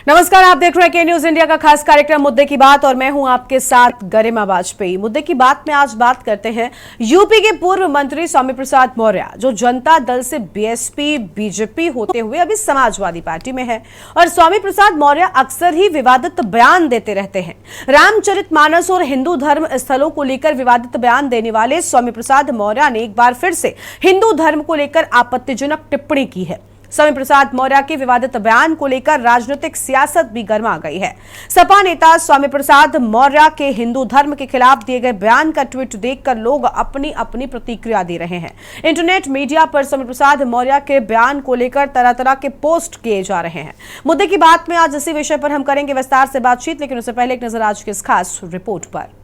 नमस्कार, आप देख रहे हैं के न्यूज इंडिया का खास कार्यक्रम मुद्दे की बात और मैं हूं आपके साथ गरिमा वाजपेयी। मुद्दे की बात में आज बात करते हैं यूपी के पूर्व मंत्री स्वामी प्रसाद मौर्य, जो जनता दल से बीएसपी बीजेपी होते हुए अभी समाजवादी पार्टी में है। और स्वामी प्रसाद मौर्य अक्सर ही विवादित बयान देते रहते हैं। रामचरितमानस और हिंदू धर्म स्थलों को लेकर विवादित बयान देने वाले स्वामी प्रसाद मौर्य ने एक बार फिर से हिंदू धर्म को लेकर आपत्तिजनक टिप्पणी की है। स्वामी प्रसाद मौर्य के विवादित बयान को लेकर राजनीतिक सियासत भी गर्मा गई है। सपा नेता स्वामी प्रसाद मौर्य के हिंदू धर्म के खिलाफ दिए गए बयान का ट्वीट देखकर लोग अपनी अपनी प्रतिक्रिया दे रहे हैं। इंटरनेट मीडिया पर स्वामी प्रसाद मौर्य के बयान को लेकर तरह तरह के पोस्ट किए जा रहे हैं। मुद्दे की बात में आज इसी विषय पर हम करेंगे विस्तार से बातचीत, लेकिन उससे पहले एक नजर आज की इस खास रिपोर्ट पर।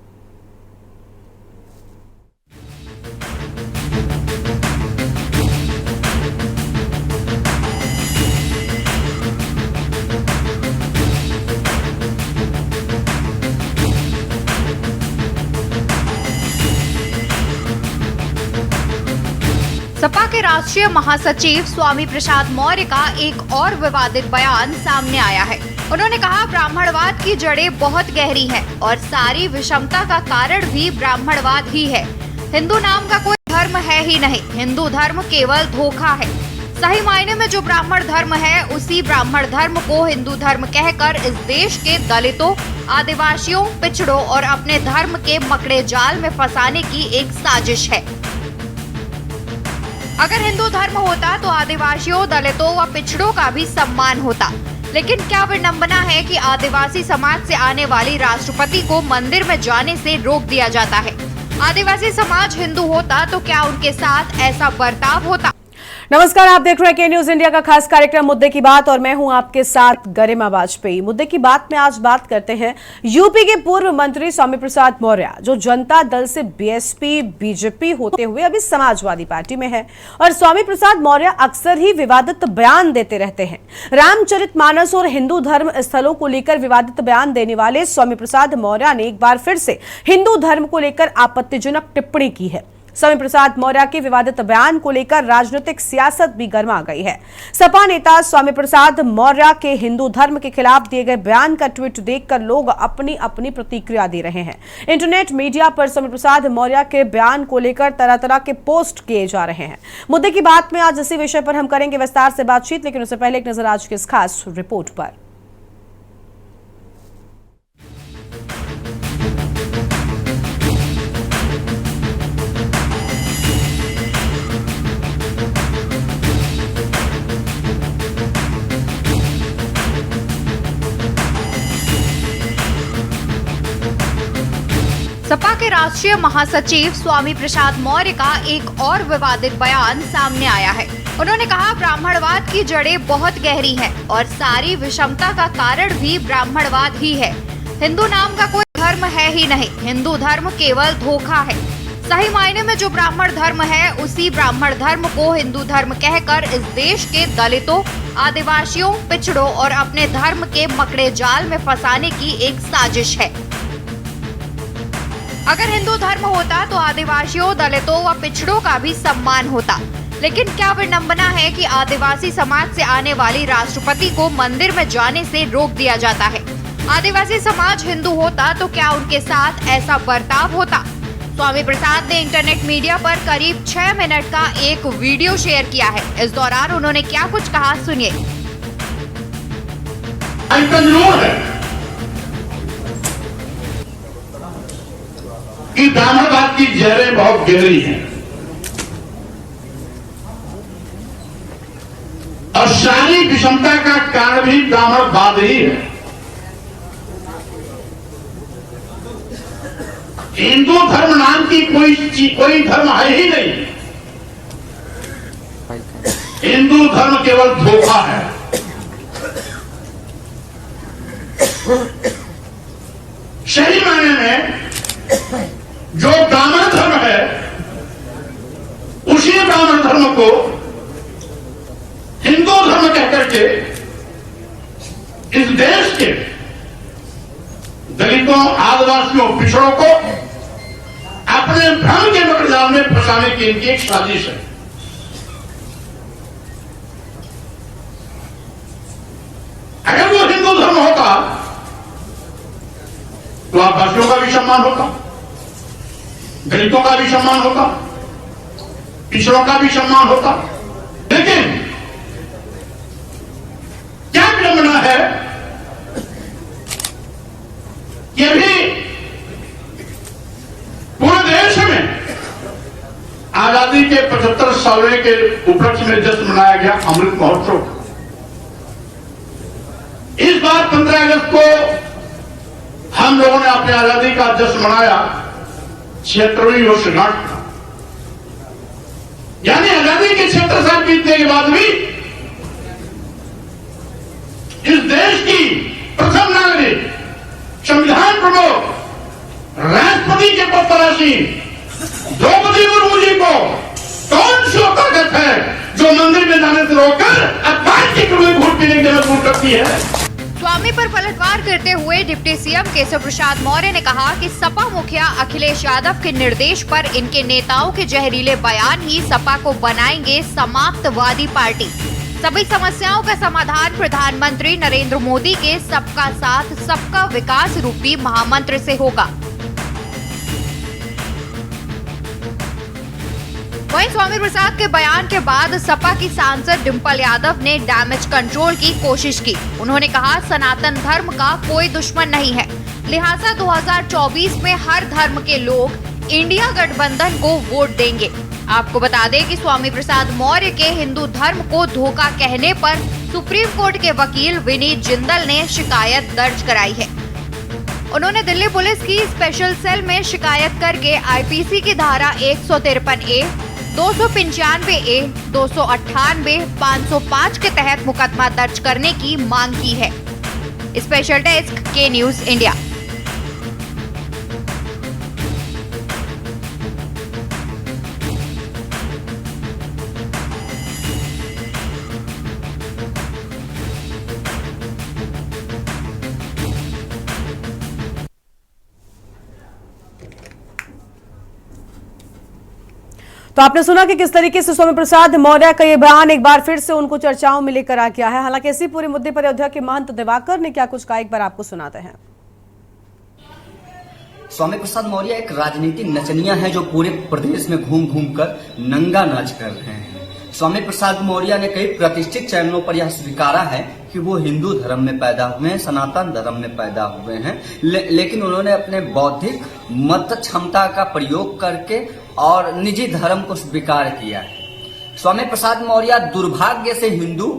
सपा के राष्ट्रीय महासचिव स्वामी प्रसाद मौर्य का एक और विवादित बयान सामने आया है। उन्होंने कहा, ब्राह्मणवाद की जड़ें बहुत गहरी हैं और सारी विषमता का कारण भी ब्राह्मणवाद ही है। हिंदू नाम का कोई धर्म है ही नहीं, हिंदू धर्म केवल धोखा है। सही मायने में जो ब्राह्मण धर्म है, उसी ब्राह्मण धर्म को हिंदू धर्म कहकर इस देश के दलितों, आदिवासियों, पिछड़ों और अपने धर्म के मकड़े जाल में फंसाने की एक साजिश है। अगर हिंदू धर्म होता तो आदिवासियों, दलितों व पिछड़ों का भी सम्मान होता। लेकिन क्या विडंबना है कि आदिवासी समाज से आने वाली राष्ट्रपति को मंदिर में जाने से रोक दिया जाता है। आदिवासी समाज हिंदू होता तो क्या उनके साथ ऐसा बर्ताव होता? नमस्कार, आप देख रहे हैं के न्यूज इंडिया का खास कार्यक्रम मुद्दे की बात और मैं हूं आपके साथ गरिमा वाजपेयी। मुद्दे की बात में आज बात करते हैं यूपी के पूर्व मंत्री स्वामी प्रसाद मौर्य, जो जनता दल से बीएसपी बीजेपी होते हुए अभी समाजवादी पार्टी में है। और स्वामी प्रसाद मौर्य अक्सर ही विवादित बयान देते रहते हैं। रामचरितमानस और हिंदू धर्म स्थलों को लेकर विवादित बयान देने वाले स्वामी प्रसाद मौर्य ने एक बार फिर से हिंदू धर्म को लेकर आपत्तिजनक टिप्पणी की है। स्वामी प्रसाद मौर्य के विवादित बयान को लेकर राजनीतिक सियासत भी गर्मा गई है। सपा नेता स्वामी प्रसाद मौर्य के हिंदू धर्म के खिलाफ दिए गए बयान का ट्वीट देखकर लोग अपनी अपनी प्रतिक्रिया दे रहे हैं। इंटरनेट मीडिया पर स्वामी प्रसाद मौर्य के बयान को लेकर तरह तरह के पोस्ट किए जा रहे हैं। मुद्दे की बात में आज इसी विषय पर हम करेंगे विस्तार से बातचीत, लेकिन उससे पहले एक नजर आज की इस खास रिपोर्ट पर। सपा के राष्ट्रीय महासचिव स्वामी प्रसाद मौर्य का एक और विवादित बयान सामने आया है। उन्होंने कहा, ब्राह्मणवाद की जड़ें बहुत गहरी हैं और सारी विषमता का कारण भी ब्राह्मणवाद ही है। हिंदू नाम का कोई धर्म है ही नहीं, हिंदू धर्म केवल धोखा है। सही मायने में जो ब्राह्मण धर्म है, उसी ब्राह्मण धर्म को हिंदू धर्म कहकर इस देश के दलितों, आदिवासियों, पिछड़ों और अपने धर्म के मकड़े जाल में फंसाने की एक साजिश है। अगर हिंदू धर्म होता तो आदिवासियों, दलितों व पिछड़ों का भी सम्मान होता। लेकिन क्या विडंबना है कि आदिवासी समाज से आने वाली राष्ट्रपति को मंदिर में जाने से रोक दिया जाता है। आदिवासी समाज हिंदू होता तो क्या उनके साथ ऐसा बर्ताव होता? स्वामी प्रसाद ने इंटरनेट मीडिया पर करीब 6 मिनट का एक वीडियो शेयर किया है। इस दौरान उन्होंने क्या कुछ कहा, सुनिए। कि ब्राह्मणवाद की जड़ें बहुत गहरी हैं और सारी विषमता का कारण भी ब्राह्मणवाद ही है। हिंदू धर्म नाम की कोई धर्म है ही नहीं, हिंदू धर्म केवल धोखा है। सही मायने में जो ब्राह्मण धर्म है, उसी ब्राह्मण धर्म को हिंदू धर्म कहकर के इस देश के दलितों, आदिवासियों, पिछड़ों को अपने भ्रम के मकड़जाल में फंसाने की इनकी एक साजिश है। अगर वो हिंदू धर्म तो आदिवासियों का भी सम्मान होता, दलितों का भी सम्मान होता, पिछड़ों का भी सम्मान होता। लेकिन क्या विडंबना है कि अभी पूरे देश में आजादी के 75 सालों के उपलक्ष्य में जश्न मनाया गया अमृत महोत्सव। इस बार 15 अगस्त को हम लोगों ने अपनी आजादी का जश्न मनाया 76वीं वर्षगांठ का, यानी आजादी के 76 साल बीतने के बाद भी इस देश की प्रथम नागरिक, संविधान प्रमुख, राष्ट्रपति के पद पर आसीन द्रौपदी मुर्मू जी को कौन सी ताकत है जो मंदिर में जाने से रोककर अखबार की कमी घूट पीने के लिए मजबूर करती है। स्वामी पर पलटवार करते हुए डिप्टी सीएम केशव प्रसाद मौर्य ने कहा कि सपा मुखिया अखिलेश यादव के निर्देश पर इनके नेताओं के जहरीले बयान ही सपा को बनाएंगे समाप्तवादी पार्टी। सभी समस्याओं का समाधान प्रधानमंत्री नरेंद्र मोदी के सबका साथ सबका विकास रूपी महामंत्र से होगा। वहीं स्वामी प्रसाद के बयान के बाद सपा की सांसद डिंपल यादव ने डैमेज कंट्रोल की कोशिश की। उन्होंने कहा सनातन धर्म का कोई दुश्मन नहीं है, लिहाजा 2024 में हर धर्म के लोग इंडिया गठबंधन को वोट देंगे। आपको बता दें कि स्वामी प्रसाद मौर्य के हिंदू धर्म को धोखा कहने पर सुप्रीम कोर्ट के वकील विनीत जिंदल ने शिकायत दर्ज कराई है। उन्होंने दिल्ली पुलिस की स्पेशल सेल में शिकायत करके आईपीसी की धारा 153A, 295A, 298, 505 के तहत मुकदमा दर्ज करने की मांग की है। स्पेशल डेस्क के न्यूज इंडिया। तो आपने सुना कि किस तरीके से स्वामी प्रसाद मौर्य का ये बयान एक बार फिर से उनको चर्चाओं में लेकर आ गया है। हालांकि इसी पूरे मुद्दे पर अयोध्या के महंत दिवाकर ने क्या कुछ कहा, एक बार आपको सुनाते हैं। स्वामी प्रसाद मौर्य एक राजनीतिक नचनिया है जो पूरे प्रदेश में घूम घूम कर नंगा नाच कर रहे हैं। स्वामी प्रसाद मौर्य ने कई प्रतिष्ठित चैनलों पर यह स्वीकारा है कि वो हिंदू धर्म में पैदा हुए हैं, सनातन धर्म में पैदा हुए हैं, लेकिन उन्होंने अपने बौद्धिक मत क्षमता का प्रयोग करके और निजी धर्म को स्वीकार किया है। स्वामी प्रसाद मौर्य दुर्भाग्य से हिंदू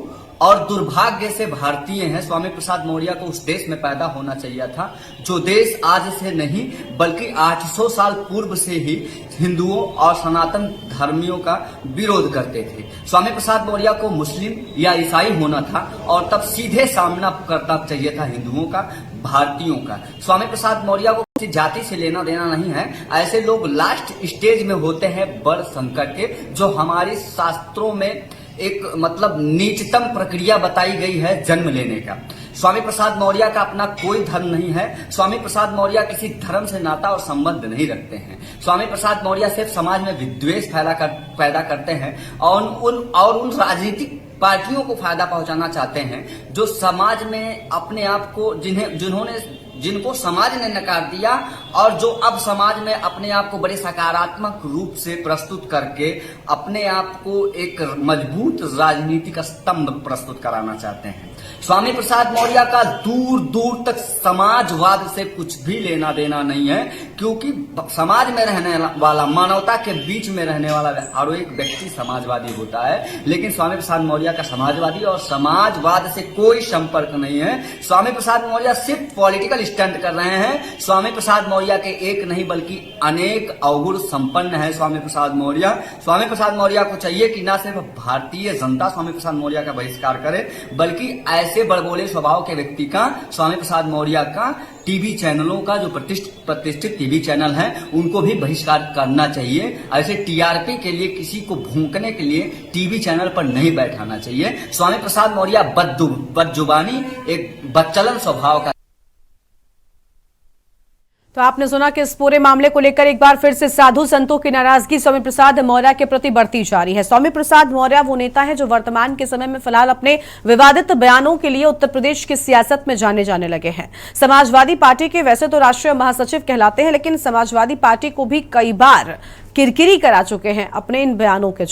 और दुर्भाग्य से भारतीय हैं। स्वामी प्रसाद मौर्य को उस देश में पैदा होना चाहिए था जो देश आज से नहीं बल्कि 800 साल पूर्व से ही हिंदुओं और सनातन धर्मियों का विरोध करते थे। स्वामी प्रसाद मौर्य को मुस्लिम या ईसाई होना था और तब सीधे सामना करना चाहिए था हिंदुओं का, भारतीयों का। स्वामी प्रसाद मौर्य को किसी जाति से लेना देना नहीं है। ऐसे लोग लास्ट स्टेज में होते हैं बड़ संकट के, जो हमारे शास्त्रों में एक मतलब नीचतम प्रक्रिया बताई गई है जन्म लेने का। स्वामी प्रसाद मौर्य का अपना कोई धर्म नहीं है। स्वामी प्रसाद मौर्य किसी धर्म से नाता और संबंध नहीं रखते हैं। स्वामी प्रसाद मौर्य सिर्फ समाज में विद्वेष पैदा करते हैं और उन राजनीतिक पार्टियों को फायदा पहुंचाना चाहते हैं जो समाज में अपने आप को जिनको समाज ने नकार दिया और जो अब समाज में अपने आप को बड़े सकारात्मक रूप से प्रस्तुत करके अपने आप को एक मजबूत राजनीतिक स्तंभ प्रस्तुत कराना चाहते हैं। स्वामी प्रसाद मौर्य का दूर दूर तक समाजवाद से कुछ भी लेना देना नहीं है, क्योंकि समाज में रहने वाला, मानवता के बीच में रहने वाला हर एक व्यक्ति समाजवादी होता है, लेकिन स्वामी प्रसाद मौर्य का समाजवादी और समाजवाद से कोई संपर्क नहीं है। स्वामी प्रसाद मौर्य सिर्फ पॉलिटिकल स्टंट कर रहे हैं। स्वामी प्रसाद मौर्य के एक नहीं बल्कि अनेक अवगुण संपन्न है स्वामी प्रसाद मौर्य। स्वामी प्रसाद मौर्य को चाहिए कि न सिर्फ भारतीय जनता स्वामी प्रसाद मौर्य का बहिष्कार करे, बल्कि ऐसे बड़बोले स्वभाव के व्यक्ति का, स्वामी प्रसाद मौर्य का टीवी चैनलों का, जो प्रतिष्ठित टीवी चैनल हैं, उनको भी बहिष्कार करना चाहिए। ऐसे टीआरपी के लिए किसी को भूंकने के लिए टीवी चैनल पर नहीं बैठाना चाहिए। स्वामी प्रसाद मौर्य बदजुबानी, एक बदचलन स्वभाव का। तो आपने सुना कि इस पूरे मामले को लेकर एक बार फिर से साधु संतों की नाराजगी स्वामी प्रसाद मौर्य के प्रति बढ़ती जा रही है। स्वामी प्रसाद मौर्य वो नेता है जो वर्तमान के समय में फिलहाल अपने विवादित बयानों के लिए उत्तर प्रदेश की सियासत में जाने लगे हैं। समाजवादी पार्टी के वैसे तो राष्ट्रीय महासचिव कहलाते हैं, लेकिन समाजवादी पार्टी को भी कई बार किरकिरी करा चुके हैं अपने इन बयानों के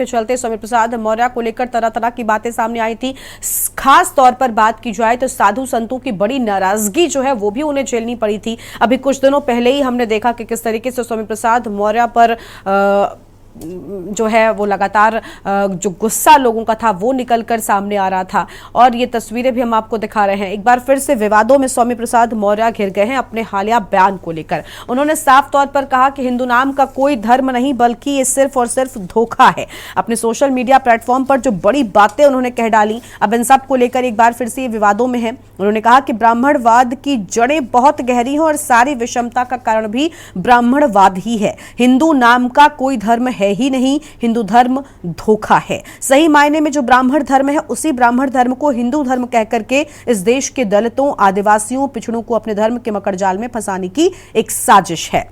चलते स्वामी प्रसाद मौर्य को लेकर तरह तरह की बातें सामने आई थी। खास तौर पर बात की जाए तो साधु संतों की बड़ी नाराजगी जो है वो भी उन्हें झेलनी पड़ी थी। अभी कुछ दिनों पहले ही हमने देखा कि किस तरीके से स्वामी प्रसाद मौर्य पर जो है वो लगातार जो गुस्सा लोगों का था वो निकलकर सामने आ रहा था, और ये तस्वीरें भी हम आपको दिखा रहे हैं। एक बार फिर से विवादों में स्वामी प्रसाद मौर्य घिर गए हैं अपने हालिया बयान को लेकर। उन्होंने साफ तौर पर कहा कि हिंदू नाम का कोई धर्म नहीं, बल्कि ये सिर्फ और सिर्फ धोखा है। अपने सोशल मीडिया प्लेटफॉर्म पर जो बड़ी बातें उन्होंने कह डाली, अब इन सब को लेकर एक बार फिर से ये विवादों में है। उन्होंने कहा कि ब्राह्मणवाद की जड़ें बहुत गहरी हैं और सारी विषमता का कारण भी ब्राह्मणवाद ही है। हिंदू नाम का कोई धर्म है ही नहीं, हिंदू धर्म धोखा है। सही मायने में जो ब्राह्मण धर्म है उसी ब्राह्मण धर्म को हिंदू धर्म कहकर के इस देश के दलितों, आदिवासियों, पिछड़ों को अपने धर्म के मकड़जाल में फंसाने की एक साजिश है।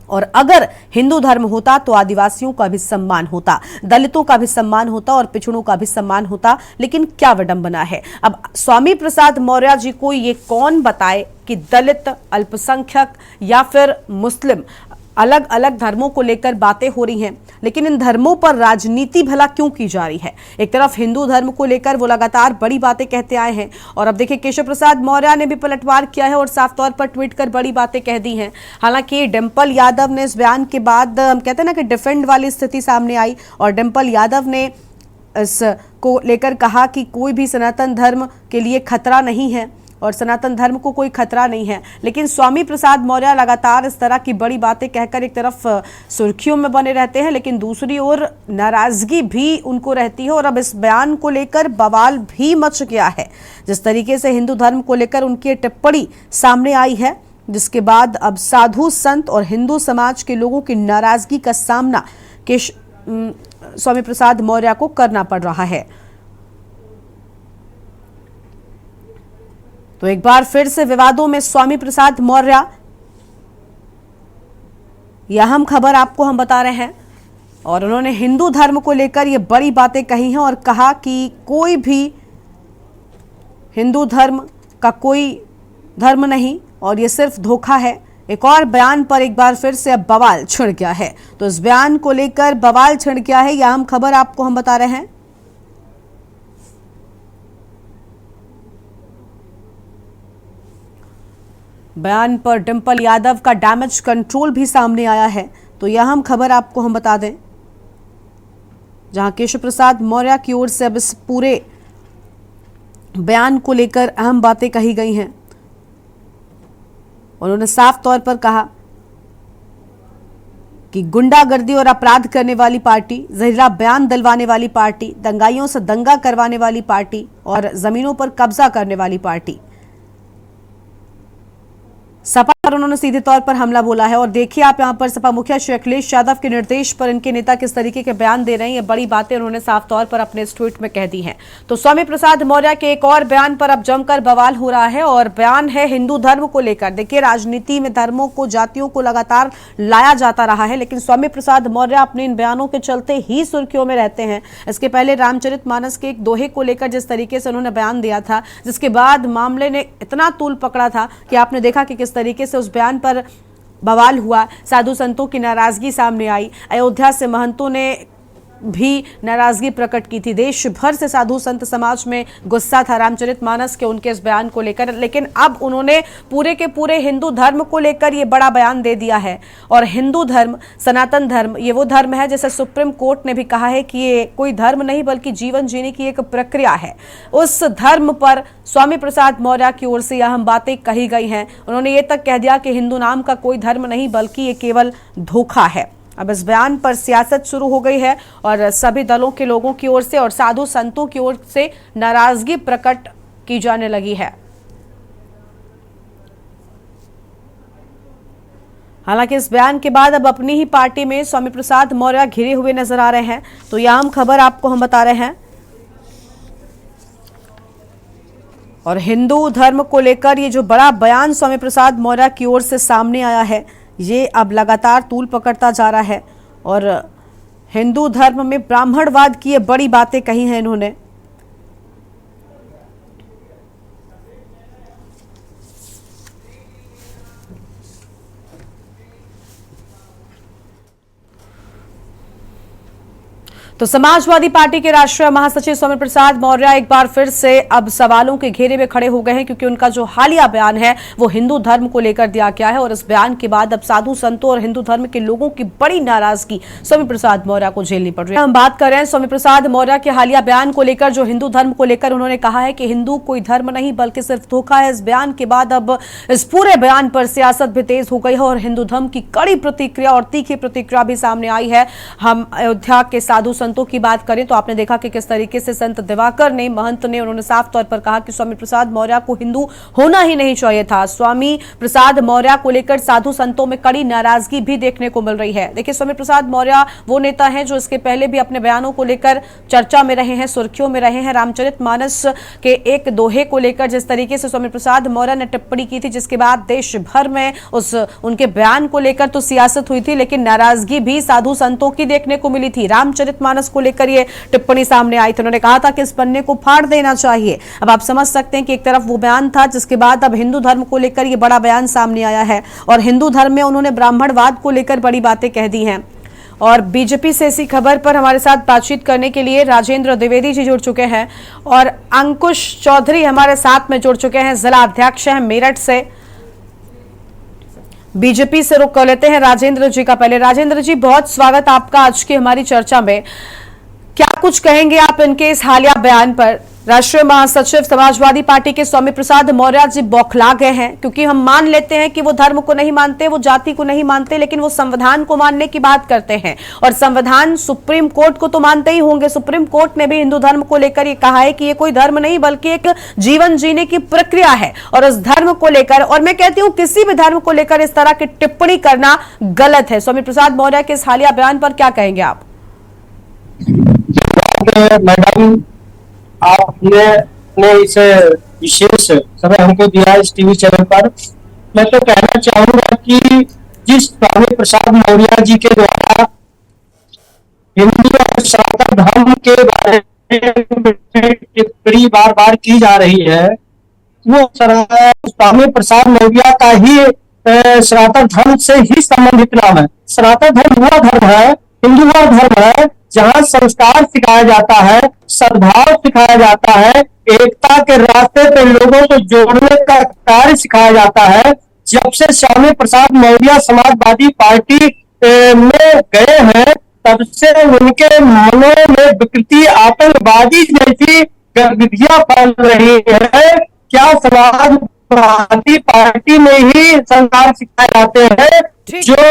और अगर हिंदू धर्म होता तो आदिवासियों का भी सम्मान होता, दलितों का भी सम्मान होता और पिछड़ों का भी सम्मान होता। लेकिन क्या विडंबना है। अब स्वामी प्रसाद मौर्य जी को ये कौन बताए कि दलित, अल्पसंख्यक या फिर मुस्लिम अलग अलग धर्मों को लेकर बातें हो रही हैं, लेकिन इन धर्मों पर राजनीति भला क्यों की जा रही है। एक तरफ हिंदू धर्म को लेकर वो लगातार बड़ी बातें कहते आए हैं, और अब देखिए केशव प्रसाद मौर्य ने भी पलटवार किया है और साफ तौर पर ट्वीट कर बड़ी बातें कह दी हैं। हालांकि डिंपल यादव ने इस बयान के बाद, हम कहते हैं ना कि डिफेंड वाली स्थिति सामने आई, और डिंपल यादव ने इस को लेकर कहा कि कोई भी सनातन धर्म के लिए खतरा नहीं है और सनातन धर्म को कोई खतरा नहीं है। लेकिन स्वामी प्रसाद मौर्य लगातार इस तरह की बड़ी बातें कहकर एक तरफ सुर्खियों में बने रहते हैं, लेकिन दूसरी ओर नाराजगी भी उनको रहती है। और अब इस बयान को लेकर बवाल भी मच गया है। जिस तरीके से हिंदू धर्म को लेकर उनकी टिप्पणी सामने आई है, जिसके बाद अब साधु संत और हिंदू समाज के लोगों की नाराजगी का सामना स्वामी प्रसाद मौर्य को करना पड़ रहा है। तो एक बार फिर से विवादों में स्वामी प्रसाद मौर्य, यह अहम खबर आपको हम बता रहे हैं। और उन्होंने हिंदू धर्म को लेकर ये बड़ी बातें कही हैं और कहा कि कोई भी हिंदू धर्म का कोई धर्म नहीं और ये सिर्फ धोखा है। एक और बयान पर एक बार फिर से अब बवाल छिड़ गया है। तो इस बयान को लेकर बवाल छिड़ गया है, यह अहम खबर आपको हम बता रहे हैं। बयान पर डिंपल यादव का डैमेज कंट्रोल भी सामने आया है। तो यह हम खबर आपको हम बता दें, जहां केशव प्रसाद मौर्य की ओर से अब इस पूरे बयान को लेकर अहम बातें कही गई हैं। उन्होंने साफ तौर पर कहा कि गुंडागर्दी और अपराध करने वाली पार्टी, जहरीला बयान दिलवाने वाली पार्टी, दंगाइयों से दंगा करवाने वाली पार्टी और जमीनों पर कब्जा करने वाली पार्टी, सपा पर उन्होंने सीधे तौर पर हमला बोला है। और देखिए आप यहां पर सपा मुखिया श्री अखिलेश यादव के निर्देश पर इनके नेता किस तरीके के बयान दे रहे हैं। ये बड़ी बातें उन्होंने साफ तौर पर अपने इस ट्वीट में कह दी हैं। तो स्वामी प्रसाद मौर्य के एक और बयान पर अब जमकर बवाल हो रहा है, और बयान है हिंदू धर्म को लेकर। देखिए राजनीति में धर्मों को, जातियों को लगातार लाया जाता रहा है, लेकिन स्वामी प्रसाद मौर्य अपने इन बयानों के चलते ही सुर्खियों में रहते हैं। इसके पहले रामचरितमानस के एक दोहे को लेकर जिस तरीके से उन्होंने बयान दिया था, जिसके बाद मामले ने इतना तूल पकड़ा था कि आपने देखा कि किस तरीके से उस बयान पर बवाल हुआ। साधु संतों की नाराजगी सामने आई। अयोध्या से महंतों ने भी नाराजगी प्रकट की थी। देश भर से साधु संत समाज में गुस्सा था रामचरितमानस के उनके इस बयान को लेकर, लेकिन अब उन्होंने पूरे के पूरे हिंदू धर्म को लेकर ये बड़ा बयान दे दिया है। और हिंदू धर्म, सनातन धर्म, ये वो धर्म है जैसे सुप्रीम कोर्ट ने भी कहा है कि ये कोई धर्म नहीं बल्कि जीवन जीने की एक प्रक्रिया है। उस धर्म पर स्वामी प्रसाद मौर्य की ओर से यह हम बातें कही गई हैं। उन्होंने ये तक कह दिया कि हिंदू नाम का कोई धर्म नहीं बल्कि ये केवल धोखा है। अब इस बयान पर सियासत शुरू हो गई है और सभी दलों के लोगों की ओर से और साधु संतों की ओर से नाराजगी प्रकट की जाने लगी है। हालांकि इस बयान के बाद अब अपनी ही पार्टी में स्वामी प्रसाद मौर्य घिरे हुए नजर आ रहे हैं। तो यह हम खबर आपको हम बता रहे हैं। और हिंदू धर्म को लेकर ये जो बड़ा बयान स्वामी प्रसाद मौर्य की ओर से सामने आया है, ये अब लगातार तूल पकड़ता जा रहा है और हिंदू धर्म में ब्राह्मणवाद की ये बड़ी बातें कही हैं इन्होंने। तो समाजवादी पार्टी के राष्ट्रीय महासचिव स्वामी प्रसाद मौर्य एक बार फिर से अब सवालों के घेरे में खड़े हो गए हैं, क्योंकि उनका जो हालिया बयान है वो हिंदू धर्म को लेकर दिया गया है और इस बयान के बाद अब साधु संतों और हिंदू धर्म के लोगों की बड़ी नाराजगी स्वामी प्रसाद मौर्य को झेलनी पड़ रही है। हम बात कर रहे हैं स्वामी प्रसाद मौर्य के हालिया बयान को लेकर, जो हिंदू धर्म को लेकर उन्होंने कहा है कि हिंदू कोई धर्म नहीं बल्कि सिर्फ धोखा है। इस बयान के बाद अब इस पूरे बयान पर सियासत भी तेज हो गई है और हिंदू धर्म की कड़ी प्रतिक्रिया और तीखी प्रतिक्रिया भी सामने आई है। हम अयोध्या के साधु संतों की बात करें तो आपने देखा कि किस तरीके से संत दिवाकर ने, महंत ने, उन्होंने साफ तौर पर कहा कि स्वामी प्रसाद मौर्य को हिंदू होना ही नहीं चाहिए था। स्वामी प्रसाद मौर्य को लेकर साधु संतों में कड़ी नाराजगी भी देखने को मिल रही है। देखिए, स्वामी प्रसाद मौर्य वो नेता हैं जो इसके पहले भी अपने बयानों को लेकर चर्चा में रहे हैं, सुर्खियों में रहे हैं। रामचरितमानस के एक दोहे को लेकर जिस तरीके से स्वामी प्रसाद मौर्य ने टिप्पणी की थी, जिसके बाद देश भर में उनके बयान को लेकर तो सियासत हुई थी, लेकिन नाराजगी भी साधु संतों की देखने को मिली थी। रामचरितमानस को लेकर ये टिप्पणी सामने आई थी। उन्होंने कहा था कि इस पन्ने को फाड़ देना चाहिए। अब आप समझ सकते हैं कि एक तरफ वो बयान था, जिसके बाद अब हिंदू धर्म को लेकर ये बड़ा बयान सामने आया है और हिंदू धर्म में उन्होंने ब्राह्मणवाद को लेकर बड़ी बातें कह दी हैं। और बीजेपी से इसी खबर पर हमारे साथ बातचीत करने के लिए राजेंद्र द्विवेदी जी जुड़ चुके हैं और अंकुश चौधरी हमारे साथ में जुड़ चुके हैं, जिला अध्यक्ष हैं मेरठ से। बीजेपी से रुख कर लेते हैं राजेंद्र जी का। पहले राजेंद्र जी, बहुत स्वागत आपका आज की हमारी चर्चा में। क्या कुछ कहेंगे आप इनके इस हालिया बयान पर? राष्ट्रीय महासचिव समाजवादी पार्टी के स्वामी प्रसाद मौर्य जी बौखला गए हैं, क्योंकि हम मान लेते हैं कि वो धर्म को नहीं मानते, वो जाति को नहीं मानते, लेकिन वो संविधान को मानने की बात करते हैं और संविधान सुप्रीम कोर्ट को तो मानते ही होंगे। सुप्रीम कोर्ट ने भी हिंदू धर्म को लेकर ये कहा है कि ये कोई धर्म नहीं बल्कि एक जीवन जीने की प्रक्रिया है और उस धर्म को लेकर, और मैं कहती हूँ किसी भी धर्म को लेकर इस तरह की टिप्पणी करना गलत है। स्वामी प्रसाद मौर्य के इस हालिया बयान पर क्या कहेंगे आप? मैडम, आपने इस विशेष समय हमको दिया इस टीवी चैनल पर। मैं तो कहना चाहूंगा कि जिस स्वामी प्रसाद मौर्य जी के द्वारा हिंदू और सनातन धर्म के बारे में टिप्पणी बार बार की जा रही है, वो स्वामी प्रसाद मौर्य का ही सनातन धर्म से ही संबंधित नाम है। सनातन धर्म वह धर्म है, हिंदू वह धर्म है जहाँ संस्कार सिखाया जाता है, सद्भाव सिखाया जाता है, एकता के रास्ते पे लोगों को जोड़ने का कार्य सिखाया जाता है। जब से स्वामी प्रसाद मौर्य समाजवादी पार्टी में गए हैं, तब से उनके मनों में विकृति, आतंकवादी जैसी गतिविधियां फैल रही है। क्या समाजवादी पार्टी में ही संस्कार सिखाए जाते हैं जो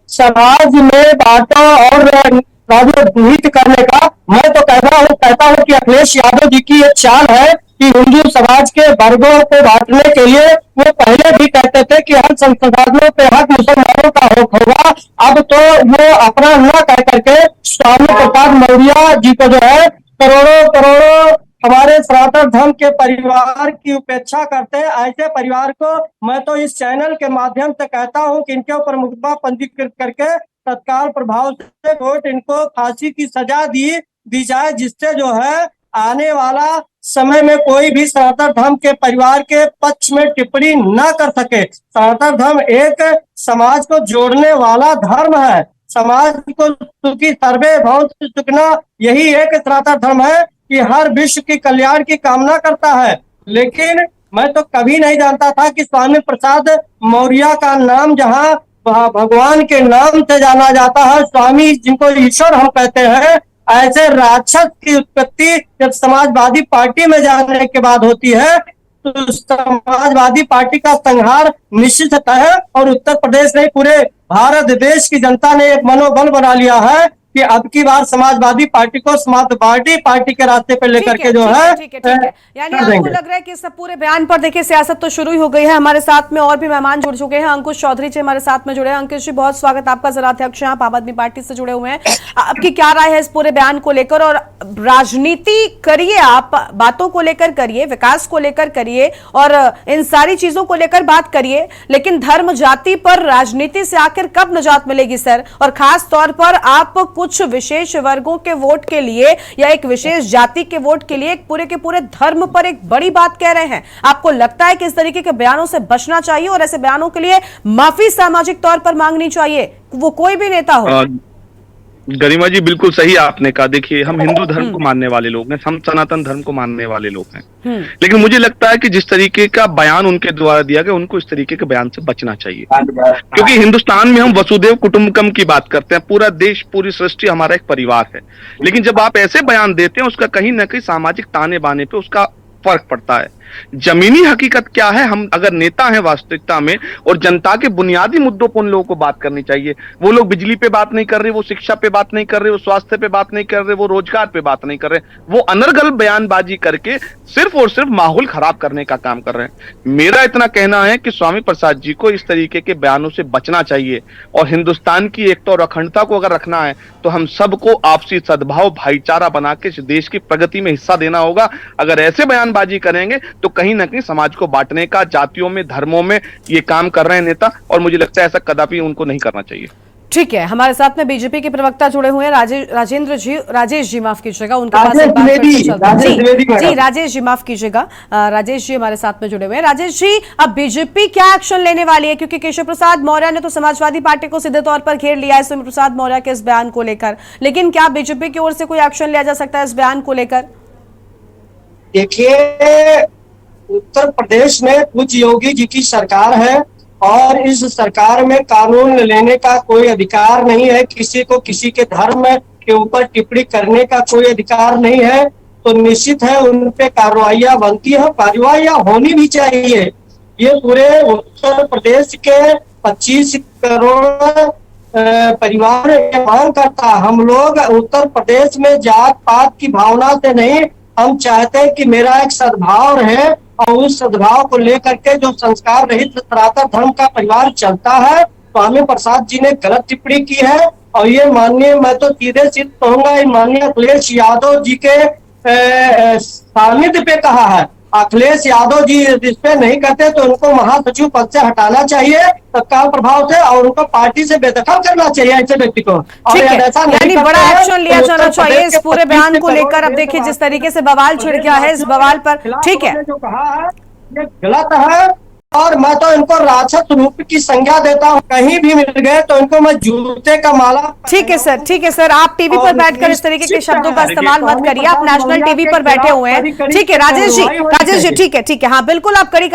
समाज में बांटा और राजनीति करने का? मैं तो कहता हूँ कि अखिलेश यादव जी की एक चाल है कि हिंदू समाज के वर्गों को बांटने के लिए वो पहले भी कहते थे कि हर संसाधनों पे हक मुसलमानों का हक होगा। अब तो वो अपना न कह करके स्वामी प्रसाद मौर्य जी को जो है करोड़ों हमारे सनातन धर्म के परिवार की उपेक्षा करते हैं। ऐसे परिवार को मैं तो इस चैनल के माध्यम से कहता हूं कि इनके ऊपर मुकदमा पंजीकृत करके तत्काल प्रभाव से कोर्ट इनको फांसी की सजा दी जाए, जिससे जो है आने वाला समय में कोई भी सनातन धर्म के परिवार के पक्ष में टिप्पणी न कर सके। सनातन धर्म एक समाज को जोड़ने वाला धर्म है। समाज को सुखी सर्वे भवन्तु सुखिनः, यही एक सनातन धर्म है कि हर विश्व की कल्याण की कामना करता है। लेकिन मैं तो कभी नहीं जानता था कि स्वामी प्रसाद मौर्य का नाम जहाँ भगवान के नाम से जाना जाता है, स्वामी जिनको ईश्वर हम कहते हैं, ऐसे राक्षस की उत्पत्ति जब समाजवादी पार्टी में जाने के बाद होती है तो समाजवादी पार्टी का संहार निश्चित है। और उत्तर प्रदेश नहीं, पूरे भारत देश की जनता ने एक मनोबल बना लिया है कि अब की बार समाजवादी पार्टी को समाजवादी पार्टी के रास्ते पे लेकर के जो है ठीक है यानी आपको लग रहा है कि इस पूरे बयान पर देखिए सियासत तो शुरू ही हो गई है। हमारे साथ में और भी मेहमान जुड़ चुके हैं। अंकुश चौधरी जी हमारे साथ में जुड़े हैं। अंकुश जी बहुत स्वागत आपका, जिलाध्यक्ष हैं आप, आम आदमी पार्टी से जुड़े हुए हैं। आपकी क्या राय है इस पूरे बयान को लेकर? और राजनीति करिए आप, बातों को लेकर करिए, विकास को लेकर करिए और इन सारी चीजों को लेकर बात करिए, लेकिन धर्म जाति पर राजनीति से आखिर कब निजात मिलेगी सर? और खास तौर पर आप कुछ विशेष वर्गों के वोट के लिए या एक विशेष जाति के वोट के लिए एक पूरे के पूरे धर्म पर एक बड़ी बात कह रहे हैं। आपको लगता है कि इस तरीके के बयानों से बचना चाहिए और ऐसे बयानों के लिए माफी सामाजिक तौर पर मांगनी चाहिए, वो कोई भी नेता हो? गरिमा जी बिल्कुल सही आपने कहा। देखिए हम हिंदू धर्म को मानने वाले लोग हैं, हम सनातन धर्म को मानने वाले लोग हैं, लेकिन मुझे लगता है कि जिस तरीके का बयान उनके द्वारा दिया गया उनको इस तरीके के बयान से बचना चाहिए, क्योंकि हिंदुस्तान में हम वसुदेव कुटुंबकम की बात करते हैं, पूरा देश पूरी सृष्टि हमारा एक परिवार है। लेकिन जब आप ऐसे बयान देते हैं उसका कहीं ना कहीं सामाजिक ताने बाने पे उसका फर्क पड़ता है। जमीनी हकीकत क्या है, हम अगर नेता हैं वास्तविकता में और जनता के बुनियादी मुद्दों पर उन लोगों को बात करनी चाहिए। वो लोग बिजली पे बात नहीं कर रहे, वो शिक्षा पे बात नहीं कर रहे, वो स्वास्थ्य पे बात नहीं कर रहे, वो रोजगार पे बात नहीं कर रहे, वो अनर्गल बयानबाजी करके सिर्फ और सिर्फ माहौल खराब करने का काम कर रहे हैं। मेरा इतना कहना है कि स्वामी प्रसाद जी को इस तरीके के बयानों से बचना चाहिए और हिंदुस्तान की एकता और अखंडता को अगर रखना है तो हम सबको आपसी सद्भाव भाईचारा बना के इस देश की प्रगति में हिस्सा देना होगा। अगर ऐसे बयानबाजी करेंगे तो कहीं ना कहीं समाज को बांटने का, जातियों में, धर्मों में ये काम कर रहे हैं नेता, और मुझे लगता है ऐसा कदापि उनको नहीं करना चाहिए। ठीक है, हमारे साथ में बीजेपी के प्रवक्ता जुड़े हुए हैं, राजेश जी माफ कीजिएगा, उनके पास एक बात जी राजेश जी माफ कीजिएगा, राजेश जी हमारे साथ में जुड़े हुए हैं। राजेश जी, अब बीजेपी क्या एक्शन लेने वाली है? क्योंकि केशव प्रसाद मौर्य ने तो समाजवादी पार्टी को सीधे तौर पर घेर लिया है स्वामी प्रसाद मौर्य के इस बयान को लेकर, लेकिन क्या बीजेपी की ओर से कोई एक्शन लिया जा सकता है इस बयान को लेकर? देखिए, उत्तर प्रदेश में पूज्य योगी जी की सरकार है और इस सरकार में कानून लेने का कोई अधिकार नहीं है, किसी को किसी के धर्म के ऊपर टिप्पणी करने का कोई अधिकार नहीं है, तो निश्चित है उन पे कार्रवाइयां बनती है, कार्रवाइयां होनी भी चाहिए। ये पूरे उत्तर प्रदेश के 25 करोड़ परिवार मांग करता। हम लोग उत्तर प्रदेश में जात पात की भावना से नहीं, हम चाहते हैं कि मेरा एक सद्भाव रहे और उस सद्भाव को लेकर के जो संस्कार रहित सनातन धर्म का परिवार चलता है। स्वामी प्रसाद जी ने गलत टिप्पणी की है और ये माननीय, मैं तो सीधे सीधे कहूंगा, माननीय अखिलेश यादव जी के सानिध्य पे कहा है। अखिलेश यादव जी इस पे नहीं करते तो उनको महासचिव पद से हटाना चाहिए तत्काल प्रभाव से और उनको पार्टी से बेदखल करना चाहिए ऐसे व्यक्ति को। ठीक है, यानी बड़ा एक्शन लिया जाना चाहिए इस पूरे बयान को लेकर। अब देखिए जिस तरीके से बवाल छिड़ गया है इस बवाल पर, ठीक है, जो कहा है ये गलत है और मैं तो इनको राक्षस रूप की संज्ञा देता हूँ। कहीं भी मिल गए तो इनको मैं जूते का माला। ठीक है सर, आप टीवी पर बैठकर इस तरीके के शब्दों का इस्तेमाल मत करिए, आप नेशनल टीवी पर बैठे हुए हैं। ठीक है राजेश जी, ठीक है, हाँ बिल्कुल आप कड़ी